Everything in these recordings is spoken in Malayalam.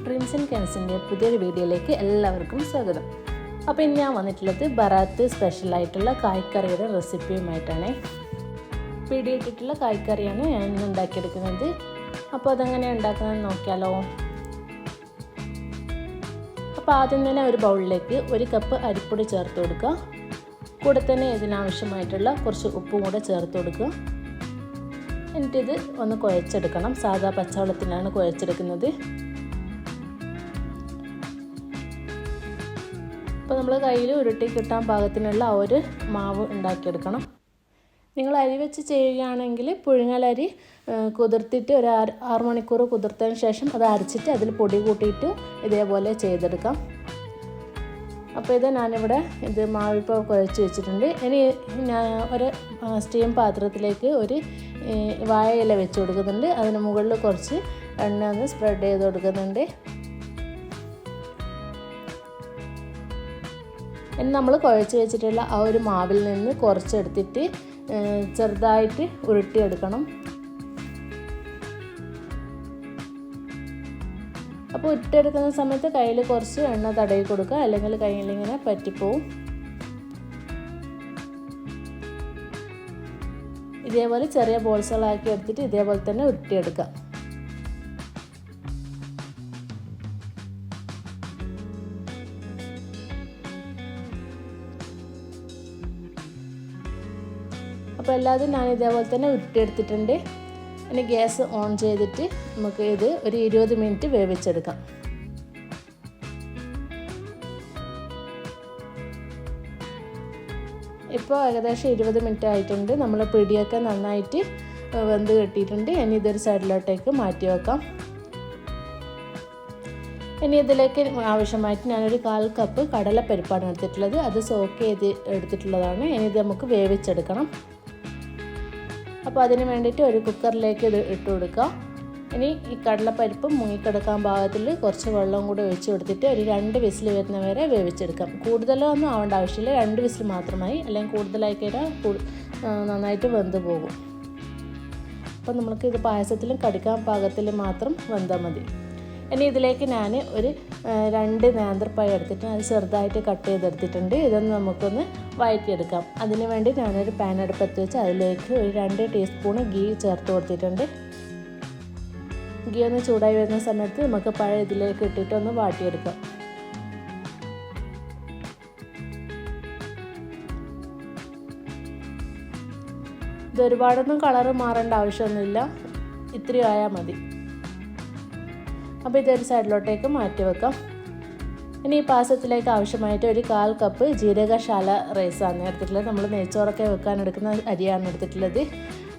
ഡ്രീംസ് ആൻഡ് ക്യാൻസിൻ്റെ പുതിയൊരു വീഡിയോയിലേക്ക് എല്ലാവർക്കും സ്വാഗതം. അപ്പോൾ ഇന്ന് ഞാൻ വന്നിട്ടുള്ളത് ബറാത്ത് സ്പെഷ്യലായിട്ടുള്ള കായ്ക്കറിയുടെ റെസിപ്പിയുമായിട്ടാണ്. പിടിയിട്ടിട്ടുള്ള കായ്ക്കറിയാണ് ഞാൻ ഇന്ന് ഉണ്ടാക്കിയെടുക്കുന്നത്. അപ്പോൾ അതെങ്ങനെ ഉണ്ടാക്കുന്നത് നോക്കിയാലോ. അപ്പോൾ ആദ്യം തന്നെ ഒരു ബൗളിലേക്ക് 1 കപ്പ് അരിപ്പൊടി ചേർത്ത് കൊടുക്കുക. കൂടെ തന്നെ ഇതിനാവശ്യമായിട്ടുള്ള കുറച്ച് ഉപ്പും കൂടെ ചേർത്ത് കൊടുക്കുക. എന്നിട്ടിത് ഒന്ന് കുഴച്ചെടുക്കണം. സാധാ പച്ചവെള്ളത്തിലാണ് കുഴച്ചെടുക്കുന്നത്. അപ്പോൾ നമ്മൾ കയ്യിൽ ഉരുട്ടി കിട്ടാൻ പാകത്തിനുള്ള ആ ഒരു മാവ് ഉണ്ടാക്കിയെടുക്കണം. നിങ്ങൾ അരി വെച്ച് ചെയ്യുകയാണെങ്കിൽ പുഴുങ്ങലരി കുതിർത്തിട്ട് ഒരു 6 മണിക്കൂർ കുതിർത്തതിന് ശേഷം അത് അരച്ചിട്ട് അതിൽ പൊടി കൂട്ടിയിട്ട് ഇതേപോലെ ചെയ്തെടുക്കാം. അപ്പോൾ ഞാനിവിടെ മാവിപ്പോൾ കുഴച്ച് വെച്ചിട്ടുണ്ട്. ഇനി ഞാൻ ഒരു സ്റ്റീം പാത്രത്തിലേക്ക് ഒരു വാഴയില വെച്ച് കൊടുക്കുന്നുണ്ട്. അതിന് മുകളിൽ കുറച്ച് എണ്ണ ഒന്ന് സ്പ്രെഡ് ചെയ്ത് കൊടുക്കുന്നുണ്ട്. ഇനി നമ്മൾ കുഴച്ച് വെച്ചിട്ടുള്ള ആ ഒരു മാവിൽ നിന്ന് കുറച്ചെടുത്തിട്ട് ചെറുതായിട്ട് ഉരുട്ടിയെടുക്കണം. അപ്പോൾ ഉരുട്ടിയെടുക്കുന്ന സമയത്ത് കയ്യിൽ കുറച്ച് എണ്ണ തടവി കൊടുക്കുക, അല്ലെങ്കിൽ കയ്യിലിങ്ങനെ പറ്റിപ്പോവും. ഇതേപോലെ ചെറിയ ബോൾസുകളാക്കി എടുത്തിട്ട് ഇതേപോലെ തന്നെ ഉരുട്ടിയെടുക്കാം. അപ്പോൾ എല്ലാതും ഞാൻ ഇതേപോലെ തന്നെ ഉരുട്ടിയെടുത്തിട്ടുണ്ട്. ഇനി ഗ്യാസ് ഓൺ ചെയ്തിട്ട് നമുക്ക് ഇത് ഒരു 20 മിനിറ്റ് വേവിച്ചെടുക്കാം. ഇപ്പോൾ ഏകദേശം 20 മിനിറ്റ് ആയിട്ടുണ്ട്. നമ്മൾ പിടിയൊക്കെ നന്നായിട്ട് വെന്ത് കിട്ടിയിട്ടുണ്ട്. ഇനി ഇതൊരു സൈഡിലോട്ടേക്ക് മാറ്റി വെക്കാം. ഇനി ഇതിലേക്ക് ആവശ്യമായിട്ട് ഞാനൊരു 1/4 കപ്പ് കടലപ്പരിപ്പാണ് എടുത്തിട്ടുള്ളത്. അത് സോക്ക് ചെയ്ത് എടുത്തിട്ടുള്ളതാണ്. ഇനി ഇത് നമുക്ക് വേവിച്ചെടുക്കണം. അപ്പോൾ അതിന് വേണ്ടിയിട്ട് ഒരു കുക്കറിലേക്ക് ഇത് ഇട്ട് കൊടുക്കുക. ഇനി ഈ കടലപ്പരിപ്പ് മുങ്ങിക്കിടക്കാൻ പാകത്തിൽ കുറച്ച് വെള്ളം കൂടി ഒഴിച്ച് കൊടുത്തിട്ട് ഒരു 2 വിസിൽ വരുന്നവരെ വേവിച്ചെടുക്കാം. കൂടുതലൊന്നും ആവേണ്ട ആവശ്യമില്ല, 2 വിസിൽ മാത്രമായി. അല്ലെങ്കിൽ കൂടുതലായി കഴിഞ്ഞാൽ നന്നായിട്ട് വെന്ത് പോകും. അപ്പോൾ നമുക്ക് ഇത് പായസത്തിലും കടിക്കാൻ പാകത്തിൽ മാത്രം വെന്താൽ മതി. ഇനി ഇതിലേക്ക് ഞാൻ ഒരു 2 നേന്ത്രപ്പഴം എടുത്തിട്ട് അത് ചെറുതായിട്ട് കട്ട് ചെയ്തെടുത്തിട്ടുണ്ട്. ഇതൊന്ന് നമുക്കൊന്ന് വഴറ്റിയെടുക്കാം. അതിന് വേണ്ടി ഞാനൊരു പാൻ അടുപ്പത്ത് വെച്ച് അതിലേക്ക് ഒരു 2 ടീസ്പൂൺ ഗീ ചേർത്ത് കൊടുത്തിട്ടുണ്ട്. ഗീ ഒന്ന് ചൂടായി വരുന്ന സമയത്ത് നമുക്ക് പഴം ഇതിലേക്ക് ഇട്ടിട്ടൊന്ന് വാട്ടിയെടുക്കാം. ഇത് ഒരുപാടൊന്നും കളറ് മാറേണ്ട ആവശ്യമൊന്നുമില്ല, ഇത്തിരി ആയാൽ മതി. അപ്പോൾ ഇതൊരു സൈഡിലോട്ടേക്ക് മാറ്റി വെക്കാം. ഇനി ഈ പായസത്തിലേക്ക് ആവശ്യമായിട്ട് ഒരു 1/4 കപ്പ് ജീരകശാല റൈസാണ് എടുത്തിട്ടുള്ളത്. നമ്മൾ നെയ്ച്ചോറൊക്കെ വെക്കാൻ എടുക്കുന്ന അരിയാണ് എടുത്തിട്ടുള്ളത്.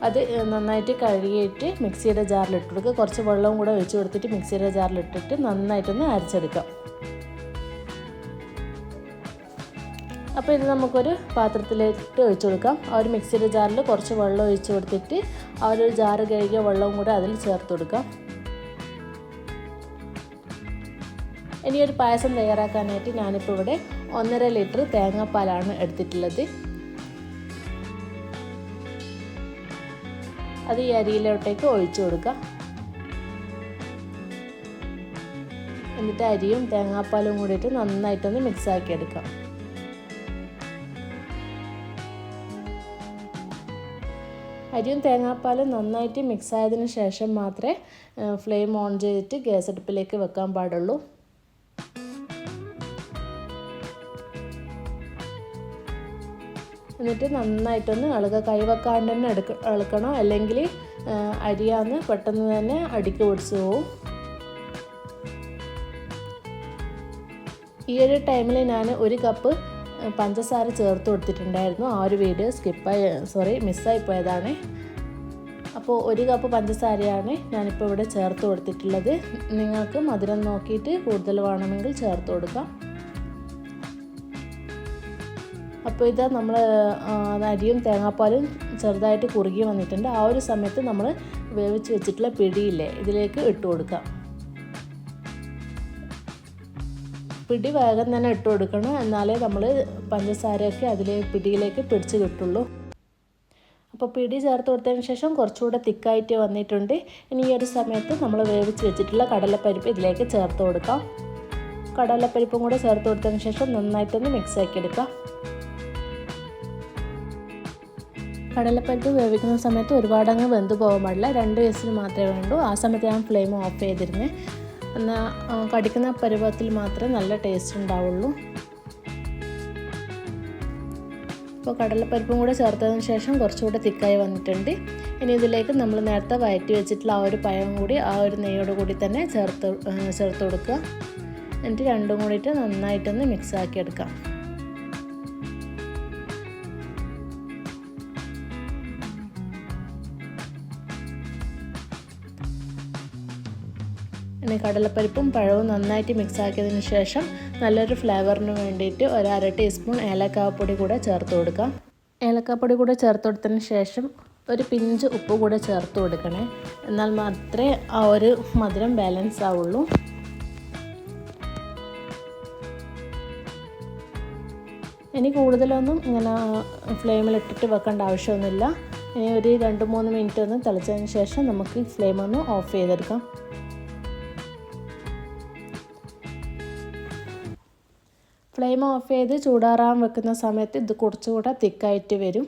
അത് നന്നായിട്ട് കഴുകിയിട്ട് മിക്സിയുടെ ജാറിലിട്ട് കൊടുക്കുക. കുറച്ച് വെള്ളവും കൂടെ ഒഴിച്ച് കൊടുത്തിട്ട് മിക്സിയുടെ ജാറിലിട്ടിട്ട് നന്നായിട്ടൊന്ന് അരച്ചെടുക്കാം. അപ്പോൾ ഇത് നമുക്കൊരു പാത്രത്തിലേക്ക് ഒഴിച്ച് കൊടുക്കാം. ആ ഒരു മിക്സിയുടെ ജാറിൽ കുറച്ച് വെള്ളം ഒഴിച്ച് കൊടുത്തിട്ട് ആ ഒരു ജാറ് കഴുകിയ വെള്ളവും കൂടെ അതിൽ ചേർത്ത് കൊടുക്കാം. ഇനി ഒരു പായസം തയ്യാറാക്കാനായിട്ട് ഞാനിപ്പോൾ ഇവിടെ 1.5 ലിറ്റർ തേങ്ങാപ്പാലാണ് എടുത്തിട്ടുള്ളത്. അത് ഈ അരിയിലോട്ടേക്ക് ഒഴിച്ചു കൊടുക്കുക. എന്നിട്ട് അരിയും തേങ്ങാപ്പാലും കൂടിയിട്ട് നന്നായിട്ടൊന്ന് മിക്സാക്കി എടുക്കാം. അരിയും തേങ്ങാപ്പാലും നന്നായിട്ട് മിക്സ് ആയതിനു ശേഷം മാത്രമേ ഫ്ലെയിം ഓൺ ചെയ്തിട്ട് ഗ്യാസ് അടുപ്പിലേക്ക് വെക്കാൻ പാടുള്ളൂ. എന്നിട്ട് നന്നായിട്ടൊന്ന് ഇളകുക. കൈവെക്കാണ്ട് തന്നെ ഇളക്കണം, അല്ലെങ്കിൽ അരിയാന്ന് പെട്ടെന്ന് തന്നെ അടിക്ക് പിടിച്ച് പോവും. ഈ ഒരു ടൈമിൽ ഞാൻ 1 കപ്പ് പഞ്ചസാര ചേർത്ത് കൊടുത്തിട്ടുണ്ടായിരുന്നു. ആ ഒരു വീഡിയോ മിസ്സായി പോയതാണ്. അപ്പോൾ 1 കപ്പ് പഞ്ചസാരയാണ് ഞാനിപ്പോൾ ഇവിടെ ചേർത്ത് കൊടുത്തിട്ടുള്ളത്. നിങ്ങൾക്ക് മധുരം നോക്കിയിട്ട് കൂടുതൽ വേണമെങ്കിൽ ചേർത്ത് കൊടുക്കാം. അപ്പോൾ ഇത് നമ്മൾ അരിയും തേങ്ങാപ്പാലും ചെറുതായിട്ട് കുറുകി വന്നിട്ടുണ്ട്. ആ ഒരു സമയത്ത് നമ്മൾ വേവിച്ച് വെച്ചിട്ടുള്ള പിടിയില്ലേ ഇതിലേക്ക് ഇട്ട് കൊടുക്കാം. പിടി വേഗം തന്നെ ഇട്ട് കൊടുക്കണം, എന്നാലേ നമ്മൾ പഞ്ചസാരയൊക്കെ പിടിയിലേക്ക് പിടിച്ച് കിട്ടുള്ളൂ. അപ്പോൾ പിടി ചേർത്ത് കൊടുത്തതിന് ശേഷം കുറച്ചുകൂടെ തിക്കായിട്ട് വന്നിട്ടുണ്ട്. ഇനി ഈ ഒരു സമയത്ത് നമ്മൾ വേവിച്ച് വെച്ചിട്ടുള്ള കടലപ്പരിപ്പ് ഇതിലേക്ക് ചേർത്ത് കൊടുക്കാം. കടലപ്പരിപ്പും കൂടെ ചേർത്ത് കൊടുത്തതിന് ശേഷം നന്നായിട്ടൊന്ന് മിക്സ് ആക്കി എടുക്കാം. കടലപ്പരിപ്പ് വേവിക്കുന്ന സമയത്ത് ഒരുപാടങ്ങ് വെന്ത് പോകാൻ പാടില്ല. 2 വിസിൽ മാത്രമേ വേണ്ടൂ. ആ സമയത്ത് ഞാൻ ഫ്ലെയിം ഓഫ് ചെയ്തിരുന്നേ. എന്നാൽ കടിക്കുന്ന പരുവത്തിൽ മാത്രമേ നല്ല ടേസ്റ്റ് ഉണ്ടാവുള്ളൂ. അപ്പോൾ കടലപ്പരിപ്പും കൂടെ ചേർത്തതിന് ശേഷം കുറച്ചുകൂടെ തിക്കായി വന്നിട്ടുണ്ട്. ഇനി ഇതിലേക്ക് നമ്മൾ നേരത്തെ വഴറ്റി വെച്ചിട്ടുള്ള ആ ഒരു പഴം കൂടി ആ ഒരു നെയ്യോട് കൂടി തന്നെ ചേർത്ത് കൊടുക്കുക. എന്നിട്ട് രണ്ടും കൂടിയിട്ട് നന്നായിട്ടൊന്ന് മിക്സ് ആക്കി എടുക്കാം. ഇനി കടലപ്പരിപ്പും പഴവും നന്നായിട്ട് മിക്സ് ആക്കിയതിന് ശേഷം നല്ലൊരു ഫ്ലേവറിന് വേണ്ടിയിട്ട് 1/2 ടീസ്പൂൺ ഏലക്കാപ്പൊടി കൂടെ ചേർത്ത് കൊടുക്കാം. ഏലക്കാപ്പൊടി കൂടെ ചേർത്ത് കൊടുത്തതിന് ശേഷം ഒരു പിഞ്ച് ഉപ്പ് കൂടെ ചേർത്ത് കൊടുക്കണേ. എന്നാൽ മാത്രമേ ആ ഒരു മധുരം ബാലൻസ് ആവുള്ളൂ. ഇനി കൂടുതലൊന്നും ഇങ്ങനെ ഫ്ലെയിമിലിട്ടിട്ട് വെക്കേണ്ട ആവശ്യമൊന്നുമില്ല. ഇനി ഒരു 2-3 മിനിറ്റ് ഒന്ന് തിളച്ചതിന് ശേഷം നമുക്ക് ഫ്ലെയിം ഒന്ന് ഓഫ് ചെയ്തെടുക്കാം. ഫ്ലെയിം ഓഫ് ചെയ്ത് ചൂടാറാൻ വെക്കുന്ന സമയത്ത് ഇത് കുറച്ചുകൂടെ തിക്കായിട്ട് വരും.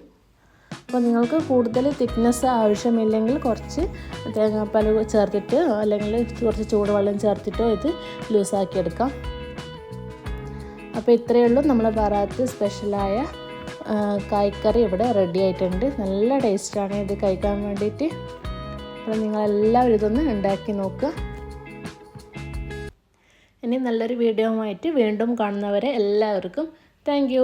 അപ്പോൾ നിങ്ങൾക്ക് കൂടുതൽ തിക്നെസ് ആവശ്യമില്ലെങ്കിൽ കുറച്ച് തേങ്ങാപ്പാൽ ചേർത്തിട്ട് അല്ലെങ്കിൽ കുറച്ച് ചൂടുവെള്ളം ചേർത്തിട്ടോ ഇത് ലൂസാക്കി എടുക്കാം. അപ്പോൾ ഇത്രയേ ഉള്ളൂ, നമ്മുടെ ബറാത്ത് സ്പെഷ്യലായ കായ്ക്കറി ഇവിടെ റെഡി ആയിട്ടുണ്ട്. നല്ല ടേസ്റ്റാണ് ഇത് കഴിക്കാൻ വേണ്ടിയിട്ട്. അപ്പോൾ നിങ്ങളെല്ലാവരും ഇതൊന്ന് ഉണ്ടാക്കി നോക്കുക. ഇനി നല്ലൊരു വീഡിയോ ആയിട്ട് വീണ്ടും കാണുന്നവരെ എല്ലാവർക്കും താങ്ക് യു.